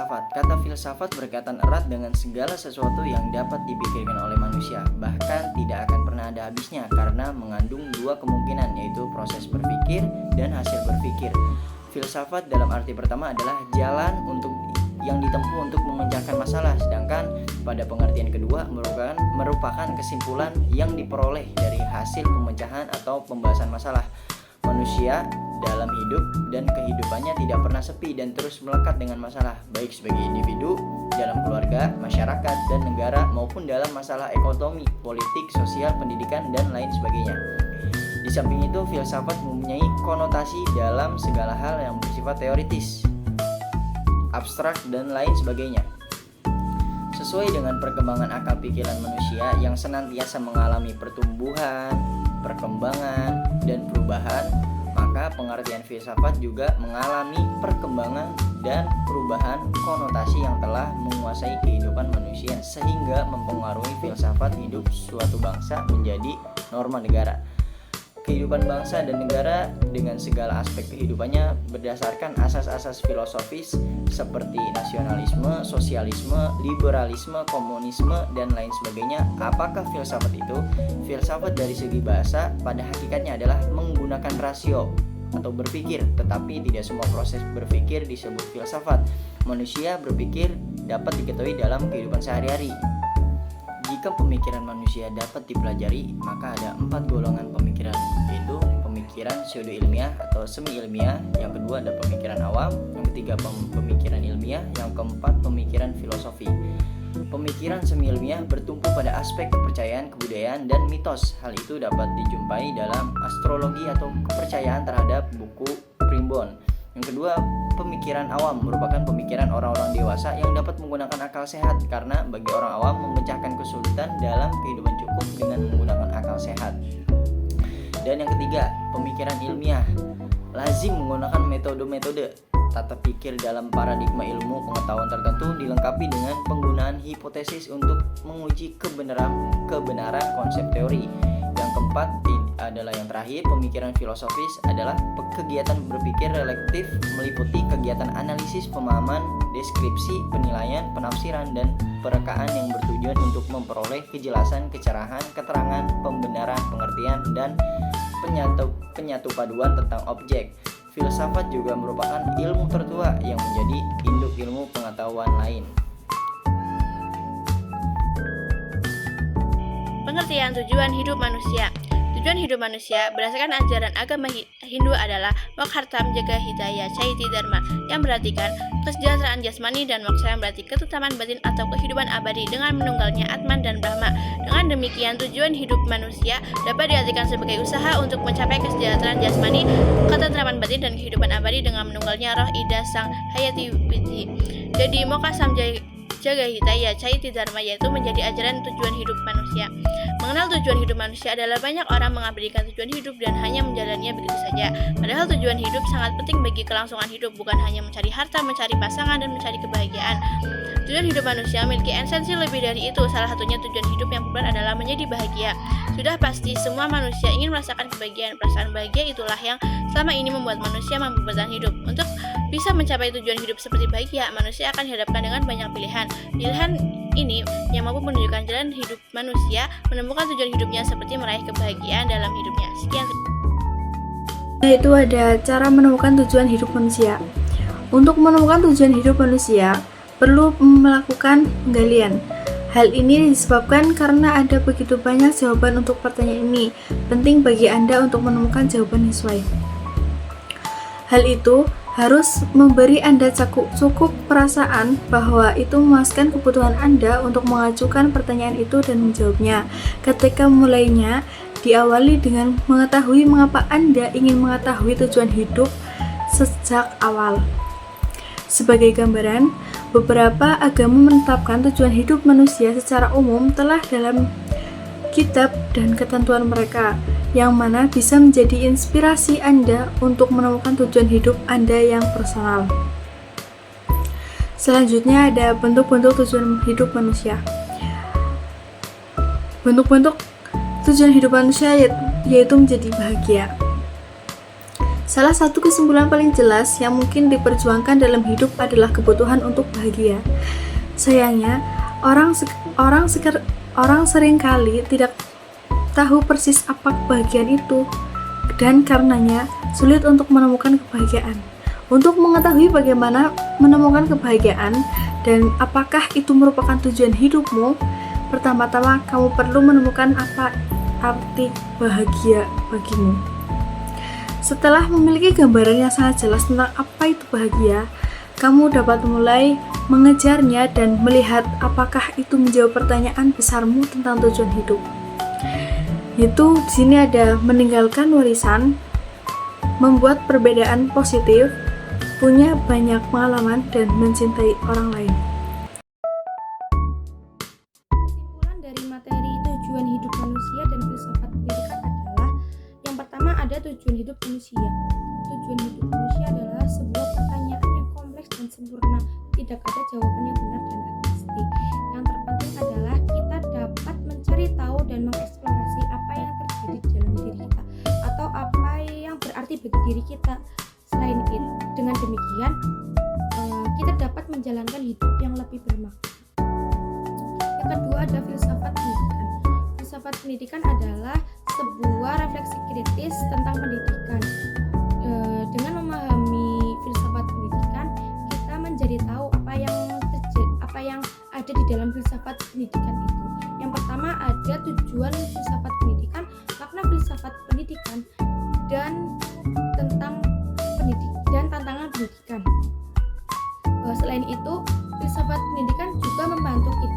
filsafat. Kata filsafat berkaitan erat dengan segala sesuatu yang dapat dipikirkan oleh manusia, bahkan tidak akan pernah ada habisnya karena mengandung dua kemungkinan, yaitu proses berpikir dan hasil berpikir. Filsafat dalam arti pertama adalah jalan yang ditempuh untuk memecahkan masalah, sedangkan pada pengertian kedua merupakan kesimpulan yang diperoleh dari hasil pemecahan atau pembahasan masalah. Manusia dalam hidup dan kehidupannya tidak pernah sepi dan terus melekat dengan masalah, baik sebagai individu, dalam keluarga, masyarakat, dan negara, maupun dalam masalah ekonomi, politik, sosial, pendidikan, dan lain sebagainya. Di samping itu, filsafat mempunyai konotasi dalam segala hal yang bersifat teoritis, abstrak, dan lain sebagainya. Sesuai dengan perkembangan akal pikiran manusia yang senantiasa mengalami pertumbuhan, perkembangan, dan perubahan, maka pengertian filsafat juga mengalami perkembangan dan perubahan konotasi yang telah menguasai kehidupan manusia sehingga mempengaruhi filsafat hidup suatu bangsa menjadi norma negara. Kehidupan bangsa dan negara dengan segala aspek kehidupannya berdasarkan asas-asas filosofis seperti nasionalisme, sosialisme, liberalisme, komunisme, dan lain sebagainya. Apakah filsafat itu? Filsafat dari segi bahasa pada hakikatnya adalah menggunakan rasio atau berpikir, tetapi tidak semua proses berpikir disebut filsafat. Manusia berpikir dapat diketahui dalam kehidupan sehari-hari. Jika pemikiran manusia dapat dipelajari, maka ada 4 golongan pemikiran, yaitu pemikiran pseudo-ilmiah atau semi-ilmiah, yang kedua ada pemikiran awam, yang ketiga pemikiran ilmiah, yang keempat pemikiran filosofi. Pemikiran semi-ilmiah bertumpu pada aspek kepercayaan, kebudayaan, dan mitos. Hal itu dapat dijumpai dalam astrologi atau kepercayaan terhadap buku primbon. Yang kedua, pemikiran awam merupakan pemikiran orang-orang dewasa yang dapat menggunakan akal sehat, karena bagi orang awam memecahkan kesulitan dalam kehidupan cukup dengan menggunakan akal sehat. Dan yang ketiga, pemikiran ilmiah lazim menggunakan metode-metode tata pikir dalam paradigma ilmu pengetahuan tertentu, dilengkapi dengan penggunaan hipotesis untuk menguji kebenaran konsep teori. Yang keempat adalah yang terakhir, pemikiran filosofis adalah kegiatan berpikir reflektif meliputi kegiatan analisis, pemahaman, deskripsi, penilaian, penafsiran, dan perekaan yang bertujuan untuk memperoleh kejelasan, kecerahan, keterangan, pembenaran, pengertian, dan penyatu paduan tentang objek. Filsafat juga merupakan ilmu tertua yang menjadi induk ilmu pengetahuan lain. Pengertian tujuan hidup manusia. Tujuan hidup manusia berdasarkan ajaran agama Hindu adalah Mokhartam Jaga Hidaya Caiti Dharma, yang berartikan kesejahteraan jasmani, dan moksa yang berarti ketetapan batin atau kehidupan abadi dengan menunggalnya Atman dan Brahma. Dengan demikian, tujuan hidup manusia dapat diartikan sebagai usaha untuk mencapai kesejahteraan jasmani, ketentraman batin, dan kehidupan abadi dengan menunggalnya Roh Ida Sang Hayati Witi. Jadi Mokhartam Jaga Hidaya Caiti Dharma yaitu menjadi ajaran tujuan hidup manusia. Mengenal tujuan hidup manusia adalah banyak orang mengabaikan tujuan hidup dan hanya menjalannya begitu saja. Padahal tujuan hidup sangat penting bagi kelangsungan hidup, bukan hanya mencari harta, mencari pasangan, dan mencari kebahagiaan. Tujuan hidup manusia memiliki esensi lebih dari itu. Salah satunya tujuan hidup yang benar adalah menjadi bahagia. Sudah pasti semua manusia ingin merasakan kebahagiaan. Perasaan bahagia itulah yang selama ini membuat manusia mampu bertahan hidup. Untuk bisa mencapai tujuan hidup seperti bahagia, manusia akan dihadapkan dengan banyak pilihan. Pilihan ini yang mampu menunjukkan jalan hidup manusia menemukan tujuan hidupnya seperti meraih kebahagiaan dalam hidupnya. Sekian. Yaitu ada cara menemukan tujuan hidup manusia. Untuk menemukan tujuan hidup manusia, perlu melakukan penggalian. Hal ini disebabkan karena ada begitu banyak jawaban untuk pertanyaan ini. Penting bagi Anda untuk menemukan jawaban yang sesuai. Hal itu harus memberi Anda cukup perasaan bahwa itu memuaskan kebutuhan Anda untuk mengajukan pertanyaan itu dan menjawabnya. Ketika mulainya, diawali dengan mengetahui mengapa Anda ingin mengetahui tujuan hidup sejak awal. Sebagai gambaran, beberapa agama menetapkan tujuan hidup manusia secara umum telah dalam kitab dan ketentuan mereka, yang mana bisa menjadi inspirasi Anda untuk menemukan tujuan hidup Anda yang personal. Selanjutnya ada bentuk-bentuk tujuan hidup manusia. Bentuk-bentuk tujuan hidup manusia yaitu menjadi bahagia. Salah satu kesimpulan paling jelas yang mungkin diperjuangkan dalam hidup adalah kebutuhan untuk bahagia. Sayangnya, orang seringkali tidak tahu persis apa kebahagiaan itu, dan karenanya sulit untuk menemukan kebahagiaan. Untuk mengetahui bagaimana menemukan kebahagiaan dan apakah itu merupakan tujuan hidupmu, pertama-tama kamu perlu menemukan apa arti bahagia bagimu. Setelah memiliki gambaran yang sangat jelas tentang apa itu bahagia, kamu dapat mulai mengejarnya dan melihat apakah itu menjawab pertanyaan besarmu tentang tujuan hidup. Itu di sini ada meninggalkan warisan, membuat perbedaan positif, punya banyak pengalaman, dan mencintai orang lain. Kesimpulan dari materi tujuan hidup manusia dan filsafat pendidikan adalah yang pertama ada tujuan hidup manusia. Tujuan hidup manusia adalah sebuah pertanyaan yang kompleks dan sempurna. Tidak ada jawaban yang benar dan pasti. Yang terpenting adalah kita dapat mencari tahu dan mengeksplorasi apa yang terjadi di dalam diri kita atau apa yang berarti bagi diri kita. Selain itu, dengan demikian kita dapat menjalankan hidup yang lebih bermakna. Yang kedua ada filsafat pendidikan. Filsafat pendidikan adalah sebuah refleksi kritis tentang pendidikan. Dengan memahami filsafat pendidikan, kita menjadi tahu apa yang ada di dalam filsafat pendidikan itu. Yang pertama ada tujuan filsafat pendidikan, makna filsafat pendidikan, dan tantangan pendidikan. Selain itu, filsafat pendidikan juga membantu kita